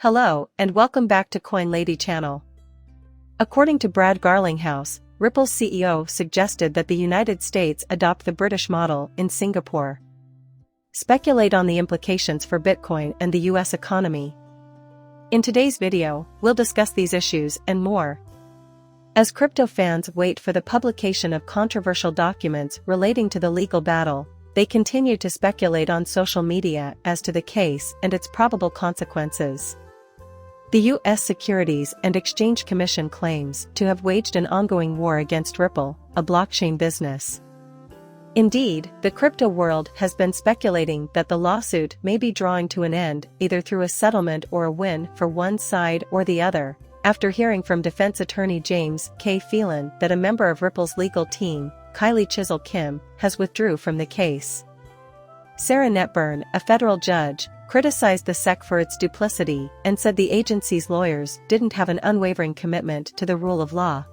Hello, and welcome back to Coin Lady channel. According to Brad Garlinghouse, Ripple's CEO suggested that the United States adopt the British model in Singapore. Speculate on the implications for Bitcoin and the US economy. In today's video, we'll discuss these issues and more. As crypto fans wait for the publication of controversial documents relating to the legal battle, they continue to speculate on social media as to the case and its probable consequences. The U.S. Securities and Exchange Commission claims to have waged an ongoing war against Ripple, a blockchain business. Indeed, the crypto world has been speculating that the lawsuit may be drawing to an end either through a settlement or a win for one side or the other, after hearing from defense attorney James K. Phelan that a member of Ripple's legal team, Kylie Chisel Kim, has withdrew from the case. Sarah Netburn, a federal judge, criticized the SEC for its duplicity and said the agency's lawyers didn't have an unwavering commitment to the rule of law.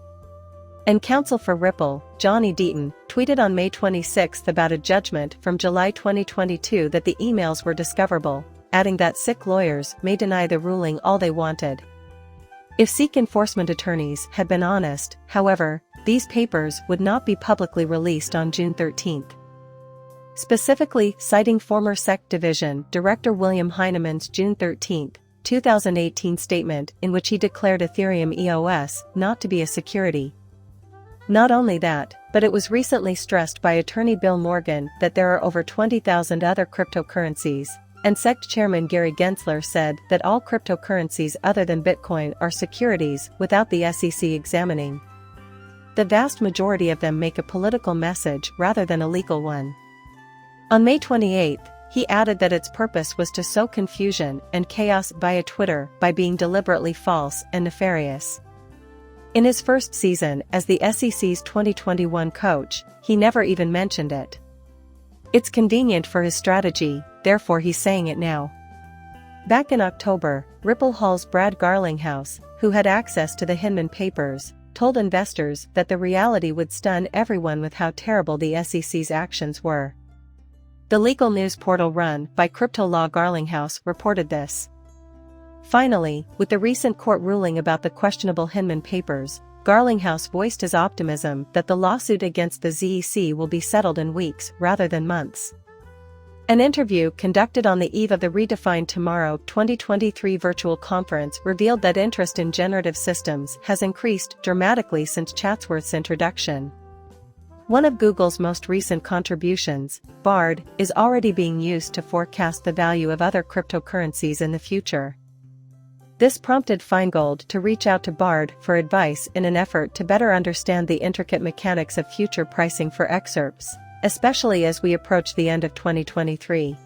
And counsel for Ripple, Johnny Deaton, tweeted on May 26 about a judgment from July 2022 that the emails were discoverable, adding that SEC lawyers may deny the ruling all they wanted. If SEC enforcement attorneys had been honest, however, these papers would not be publicly released on June 13. Specifically, citing former SEC Division Director William Heinemann's June 13, 2018 statement in which he declared Ethereum EOS not to be a security. Not only that, but it was recently stressed by attorney Bill Morgan that there are over 20,000 other cryptocurrencies, and SEC Chairman Gary Gensler said that all cryptocurrencies other than Bitcoin are securities without the SEC examining. The vast majority of them make a political message rather than a legal one. On May 28, he added that its purpose was to sow confusion and chaos via Twitter by being deliberately false and nefarious. In his first season as the SEC's 2021 coach, he never even mentioned it. It's convenient for his strategy, therefore he's saying it now. Back in October, Ripple Hall's Brad Garlinghouse, who had access to the Hinman papers, told investors that the reality would stun everyone with how terrible the SEC's actions were. The legal news portal run by Crypto Law Garlinghouse reported this. Finally, with the recent court ruling about the questionable Hinman papers, Garlinghouse voiced his optimism that the lawsuit against the SEC will be settled in weeks rather than months. An interview conducted on the eve of the Redefine Tomorrow 2023 virtual conference revealed that interest in generative systems has increased dramatically since Chatsworth's introduction. One of Google's most recent contributions, Bard, is already being used to forecast the value of other cryptocurrencies in the future. This prompted Feingold to reach out to Bard for advice in an effort to better understand the intricate mechanics of future pricing for XRPs, especially as we approach the end of 2023.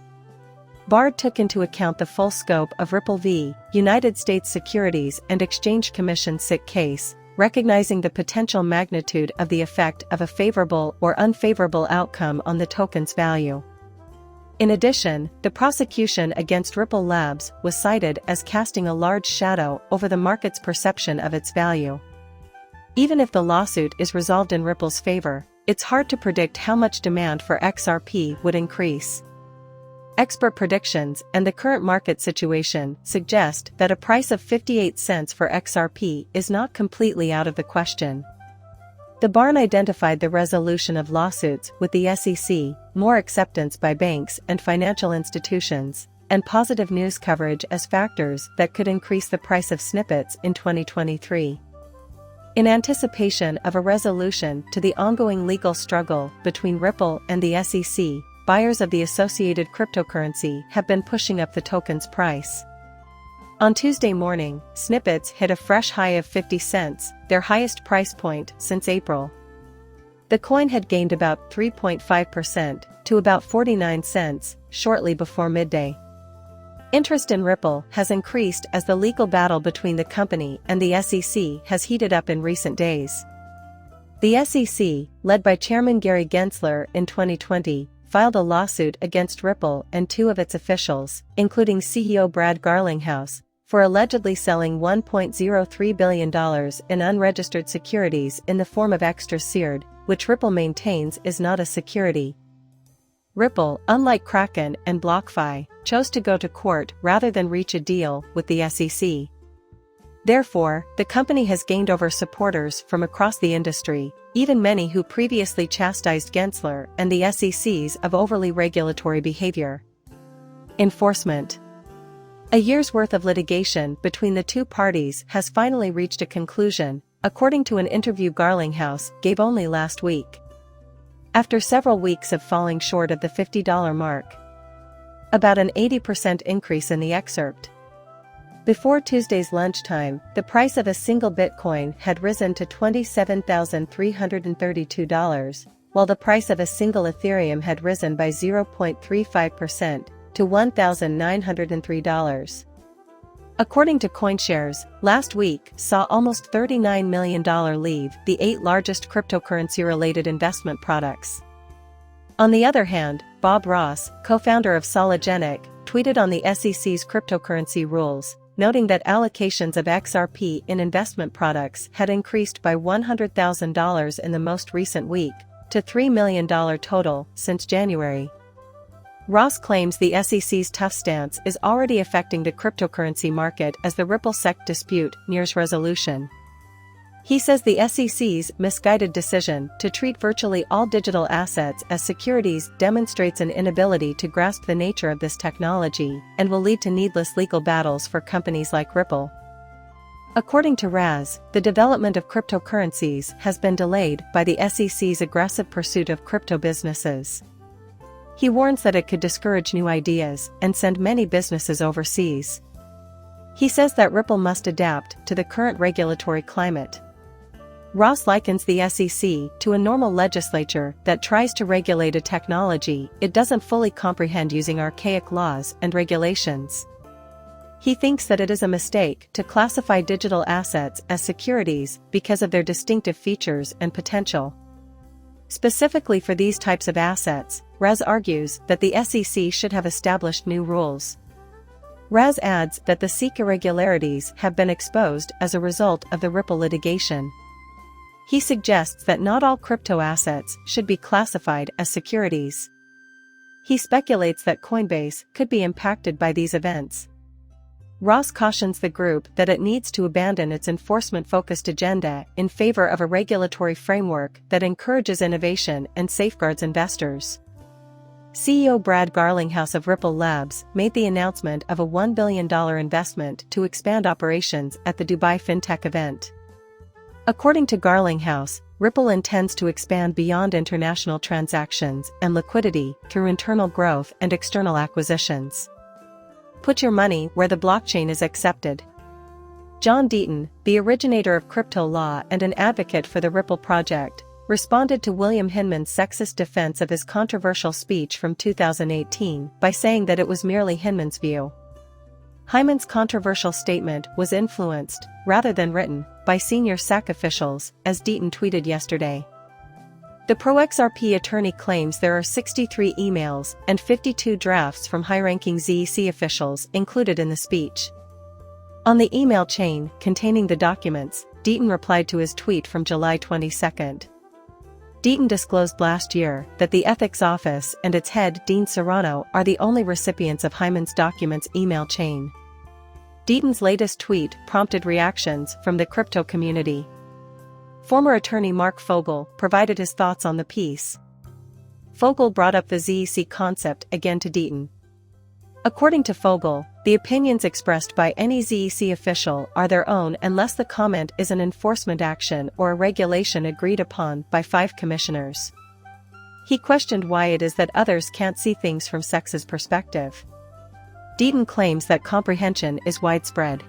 Bard took into account the full scope of Ripple v. United States Securities and Exchange Commission SIC case, recognizing the potential magnitude of the effect of a favorable or unfavorable outcome on the token's value. In addition, the prosecution against Ripple Labs was cited as casting a large shadow over the market's perception of its value. Even if the lawsuit is resolved in Ripple's favor, it's hard to predict how much demand for XRP would increase. Expert predictions and the current market situation suggest that a price of 58 cents for XRP is not completely out of the question. The Barn identified the resolution of lawsuits with the SEC, more acceptance by banks and financial institutions, and positive news coverage as factors that could increase the price of snippets in 2023. In anticipation of a resolution to the ongoing legal struggle between Ripple and the SEC, buyers of the associated cryptocurrency have been pushing up the token's price. On Tuesday morning, snippets hit a fresh high of 50 cents, their highest price point since April. The coin had gained about 3.5% to about 49 cents shortly before midday. Interest in Ripple has increased as the legal battle between the company and the SEC has heated up in recent days. The SEC, led by Chairman Gary Gensler in 2020, filed a lawsuit against Ripple and two of its officials, including CEO Brad Garlinghouse, for allegedly selling $1.03 billion in unregistered securities in the form of extra seared, which Ripple maintains is not a security. Ripple, unlike Kraken and BlockFi, chose to go to court rather than reach a deal with the SEC. Therefore, the company has gained over supporters from across the industry, even many who previously chastised Gensler and the SEC's of overly regulatory behavior. Enforcement. A year's worth of litigation between the two parties has finally reached a conclusion, according to an interview Garlinghouse gave only last week. After several weeks of falling short of the $50 mark. About an 80% increase in the excerpt. Before Tuesday's lunchtime, the price of a single Bitcoin had risen to $27,332, while the price of a single Ethereum had risen by 0.35% to $1,903. According to CoinShares, last week saw almost $39 million leave the 8 largest cryptocurrency-related investment products. On the other hand, Bob Ross, co-founder of Sologenic, tweeted on the SEC's cryptocurrency rules, noting that allocations of XRP in investment products had increased by $100,000 in the most recent week, to $3 million total since January. Ross claims the SEC's tough stance is already affecting the cryptocurrency market as the Ripple SEC dispute nears resolution. He says the SEC's misguided decision to treat virtually all digital assets as securities demonstrates an inability to grasp the nature of this technology and will lead to needless legal battles for companies like Ripple. According to Raz, the development of cryptocurrencies has been delayed by the SEC's aggressive pursuit of crypto businesses. He warns that it could discourage new ideas and send many businesses overseas. He says that Ripple must adapt to the current regulatory climate. Ross likens the SEC to a normal legislature that tries to regulate a technology it doesn't fully comprehend using archaic laws and regulations. He thinks that it is a mistake to classify digital assets as securities because of their distinctive features and potential. Specifically for these types of assets, Raz argues that the SEC should have established new rules. Raz adds that the SEC irregularities have been exposed as a result of the Ripple litigation. He suggests that not all crypto assets should be classified as securities. He speculates that Coinbase could be impacted by these events. Ross cautions the group that it needs to abandon its enforcement-focused agenda in favor of a regulatory framework that encourages innovation and safeguards investors. CEO Brad Garlinghouse of Ripple Labs made the announcement of a $1 billion investment to expand operations at the Dubai FinTech event. According to Garlinghouse, Ripple intends to expand beyond international transactions and liquidity through internal growth and external acquisitions. Put your money where the blockchain is accepted. John Deaton, the originator of crypto law and an advocate for the Ripple project, responded to William Hinman's sexist defense of his controversial speech from 2018 by saying that it was merely Hinman's view. Hyman's controversial statement was influenced, rather than written, by senior SEC officials, as Deaton tweeted yesterday. The pro-XRP attorney claims there are 63 emails and 52 drafts from high-ranking ZEC officials included in the speech. On the email chain containing the documents, Deaton replied to his tweet from July 22. Deaton disclosed last year that the Ethics Office and its head Dean Serrano are the only recipients of Hyman's documents email chain. Deaton's latest tweet prompted reactions from the crypto community. Former attorney Mark Fogel provided his thoughts on the piece. Fogel brought up the ZEC concept again to Deaton. According to Fogel, the opinions expressed by any ZEC official are their own unless the comment is an enforcement action or a regulation agreed upon by 5 commissioners. He questioned why it is that others can't see things from SEC's perspective. Deaton claims that comprehension is widespread.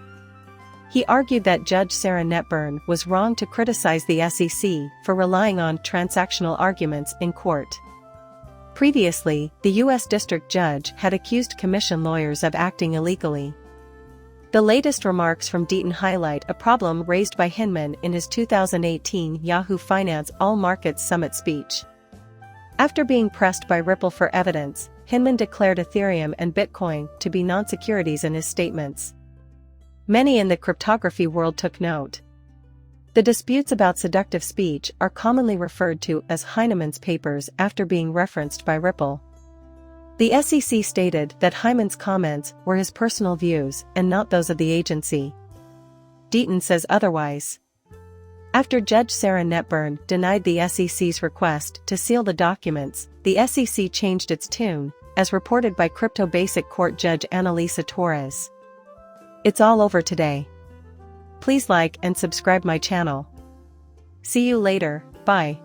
He argued that Judge Sarah Netburn was wrong to criticize the SEC for relying on transactional arguments in court. Previously, the U.S. District Judge had accused commission lawyers of acting illegally. The latest remarks from Deaton highlight a problem raised by Hinman in his 2018 Yahoo Finance All Markets Summit speech. After being pressed by Ripple for evidence, Hinman declared Ethereum and Bitcoin to be non-securities in his statements. Many in the cryptography world took note. The disputes about seductive speech are commonly referred to as Heinemann's papers after being referenced by Ripple. The SEC stated that Hyman's comments were his personal views and not those of the agency. Deaton says otherwise. After Judge Sarah Netburn denied the SEC's request to seal the documents, the SEC changed its tune, as reported by Crypto Basic Court Judge Annalisa Torres. It's all over today. Please like and subscribe my channel. See you later, bye.